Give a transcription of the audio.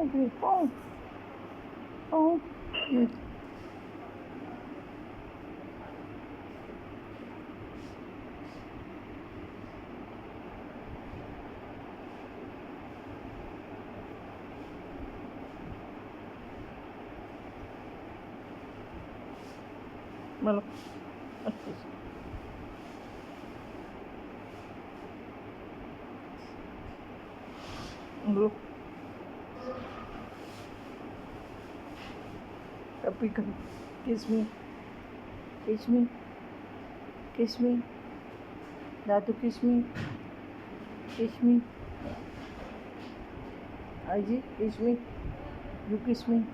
babe. Oh. Oh. Good. Malak. Look. Happy come. Kiss me. Kiss me. Kiss me. Datu, kiss me. Kiss me. Aji, kiss me. You kiss me.